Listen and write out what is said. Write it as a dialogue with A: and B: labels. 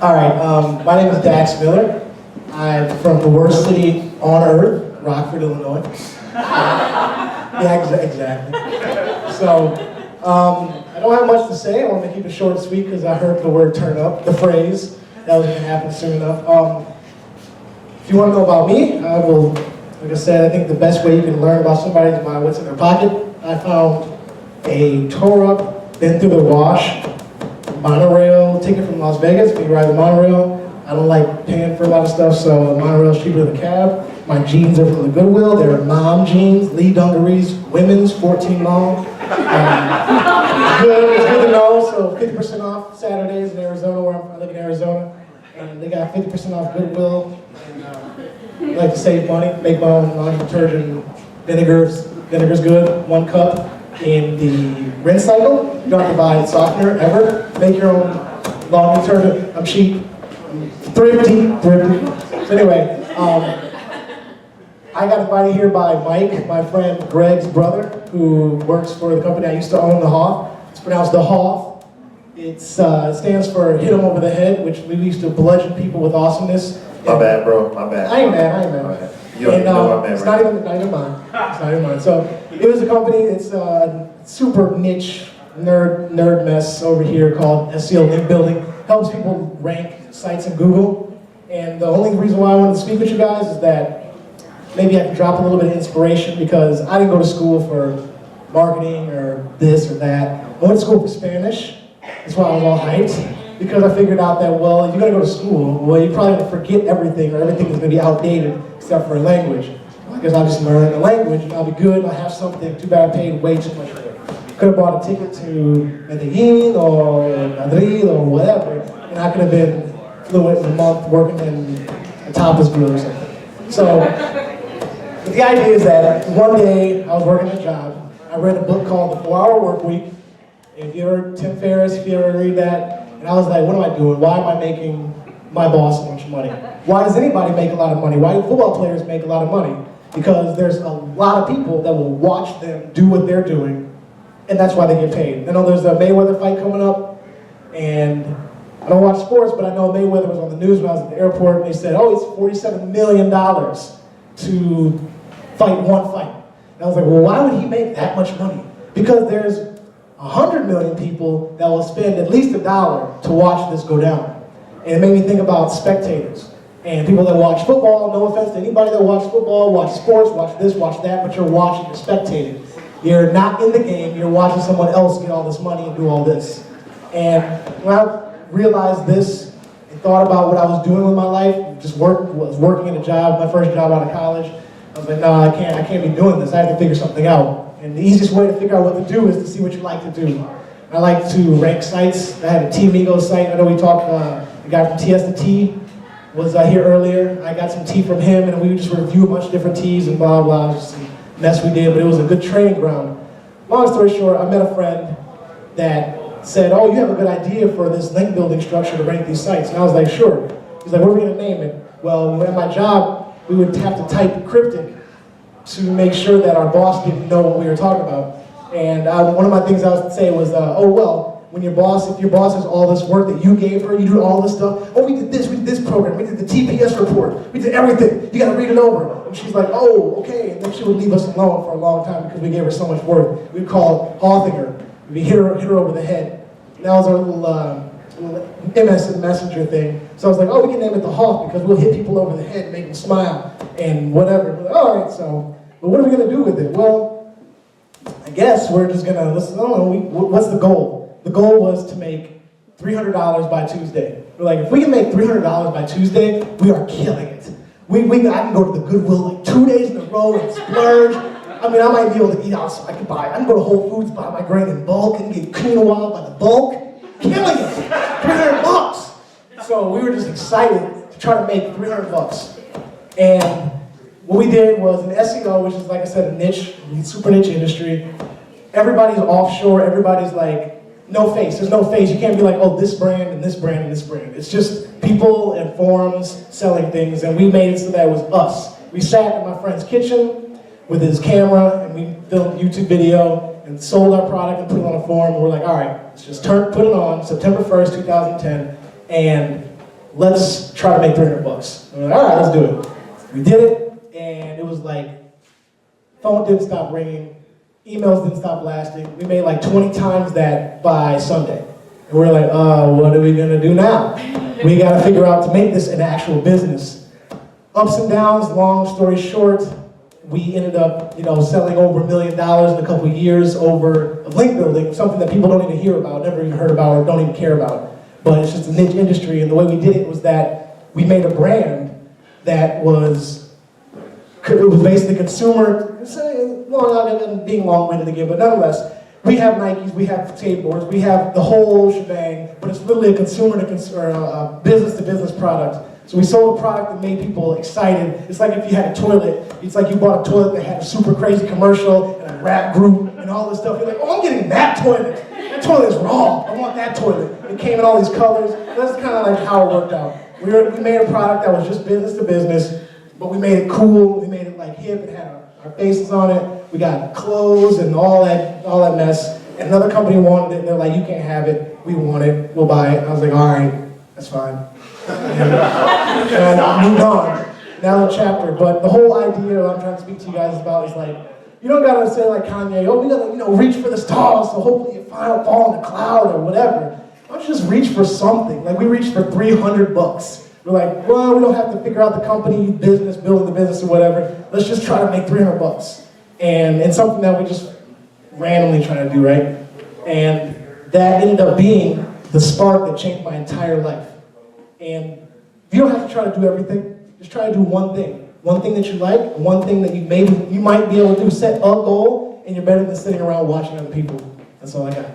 A: All right, my name is Dax Miller. I'm from the worst city on earth, Rockford, Illinois. Yeah, exactly. So, I don't have much to say. I want to keep it short and sweet because I heard the word turn up, the phrase. That was going to happen soon enough. If you want to know about me, I will, like I said, I think the best way you can learn about somebody is by what's in their pocket. I found a tore up, been through the wash, monorail ticket from Las Vegas. We ride the monorail. I don't like paying for a lot of stuff, so monorail's cheaper than a cab. My jeans are from the Goodwill. They're mom jeans, Lee dungarees, women's, 14 long. It's good to know, so 50% off Saturdays in Arizona, where I live in Arizona. And they got 50% off Goodwill. And I like to save money, make my own laundry detergent. Vinegar's good, 1 cup. In the rinse cycle, you don't have to buy softener ever. Make your own laundry detergent. I'm cheap. I'm thrifty. So anyway, I got invited here by Mike, my friend Greg's brother, who works for the company I used to own, the Hoth. It's pronounced the Hoth. It stands for hit 'em over the head, which we used to bludgeon people with awesomeness.
B: My bad, bro. My bad.
A: I ain't mad.
B: You don't even know what I meant,
A: it's not even mine. It's not even mine. So it was a company. It's a super niche nerd mess over here called SEO Link Building. Helps people rank sites in Google. And the only reason why I wanted to speak with you guys is that maybe I can drop a little bit of inspiration because I didn't go to school for marketing or this or that. I went to school for Spanish. That's why I was all hyped. Because I figured out that, well, if you're going to go to school, well, you're probably going to forget everything, or everything is going to be outdated except for a language. I guess I'll just learn the language, and I'll be good, and I'll have something. Too bad I paid way too much for it. Could have bought a ticket to Medellin or Madrid or whatever, and I could have been fluent in a month working in a tapas grill or something. So, but the idea is that one day I was working a job. I read a book called The 4-Hour Workweek. If you ever, Tim Ferriss, if you ever read that, and I was like, what am I doing? Why am I making my boss so much money? Why does anybody make a lot of money? Why do football players make a lot of money? Because there's a lot of people that will watch them do what they're doing, and that's why they get paid. I know there's a Mayweather fight coming up, and I don't watch sports, but I know Mayweather was on the news when I was at the airport, and they said, oh, it's $47 million to fight one fight. And I was like, well, why would he make that much money? Because there's 100 million people that will spend at least $1 to watch this go down. And it made me think about spectators and people that watch football. No offense to anybody that watches football, watch sports, watch this, watch that, but you're watching, you're spectating. You're not in the game, you're watching someone else get all this money and do all this. And when I realized this and thought about what I was doing with my life, was working in a job, my first job out of college, I was like, no, I can't be doing this. I have to figure something out. And the easiest way to figure out what to do is to see what you like to do. I like to rank sites. I had a Team Ego site. I know we talked, the guy from TS to T was here earlier. I got some tea from him, and we would just review a bunch of different teas and blah, blah, just some mess we did, but it was a good training ground. Long story short, I met a friend that said, oh, you have a good idea for this link building structure to rank these sites. And I was like, sure. He's like, what are we going to name it? Well, at my job, we would have to type cryptic to make sure that our boss didn't know what we were talking about. And one of my things I would say was, oh well, if your boss has all this work that you gave her, you do all this stuff, oh we did this program, we did the TPS report, we did everything, you gotta read it over. And she's like, oh, okay, and then she would leave us alone for a long time because we gave her so much work. We'd call Hothing her, we'd hit her over the head. And that was our little MS Messenger thing. So I was like, oh, we can name it the Hoth because we'll hit people over the head and make them smile and whatever. Like, all right, so, but what are we going to do with it? Well, I guess we're just going to, listen, I don't know, what's the goal? The goal was to make $300 by Tuesday. We're like, if we can make $300 by Tuesday, we are killing it. I can go to the Goodwill like 2 days in a row and splurge. I mean, I might be able to eat out, so I can go to Whole Foods, buy my grain in bulk, and get quinoa by the bulk. Killing it! $300! So we were just excited to try to make $300. And what we did was in SEO, which is, like I said, a niche, super niche industry. Everybody's offshore, everybody's like, no face, there's no face. You can't be like, oh, this brand and this brand and this brand. It's just people and forums selling things, and we made it so that it was us. We sat in my friend's kitchen with his camera, and we filmed a YouTube video, and sold our product and put it on a forum, and we're like, all right, let's just put it on September 1st, 2010, and let's try to make 300 bucks. And we're like, all right, let's do it. We did it, and it was like, phone didn't stop ringing, emails didn't stop blasting. We made like 20 times that by Sunday. And we're like, what are we gonna do now? We gotta figure out to make this an actual business. Ups and downs, long story short, we ended up, selling over $1 million in a couple of years over link building, something that people don't even hear about, never even heard about, or don't even care about. But it's just a niche industry, and the way we did it was that we made a brand that was basically consumer, being long-winded again, but nonetheless, we have Nikes, we have skateboards, we have the whole shebang, but it's literally a consumer to consumer, business-to-business product. So we sold a product that made people excited. It's like if you had a toilet. It's like you bought a toilet that had a super crazy commercial and a rap group and all this stuff. You're like, oh, I'm getting that toilet. That toilet is raw. I want that toilet. It came in all these colors. That's kind of like how it worked out. We made a product that was just business to business, but we made it cool. We made it like hip. It had our faces on it. We got clothes and all that mess. And another company wanted it. And they're like, you can't have it. We want it. We'll buy it. I was like, all right, that's fine. And I moved on. Now the chapter. But the whole idea I'm trying to speak to you guys about is like, you don't gotta say like Kanye, oh, we gotta reach for the stars, so hopefully you fall in the cloud or whatever. Why don't you just reach for something? Like we reached for 300 bucks. We're like, well, we don't have to figure out the company, business, building the business or whatever. Let's just try to make 300 bucks. And it's something that we just randomly try to do, right? And that ended up being the spark that changed my entire life. And you don't have to try to do everything. Just try to do one thing. One thing that you like, one thing that you might be able to do. Set a goal, and you're better than sitting around watching other people. That's all I got.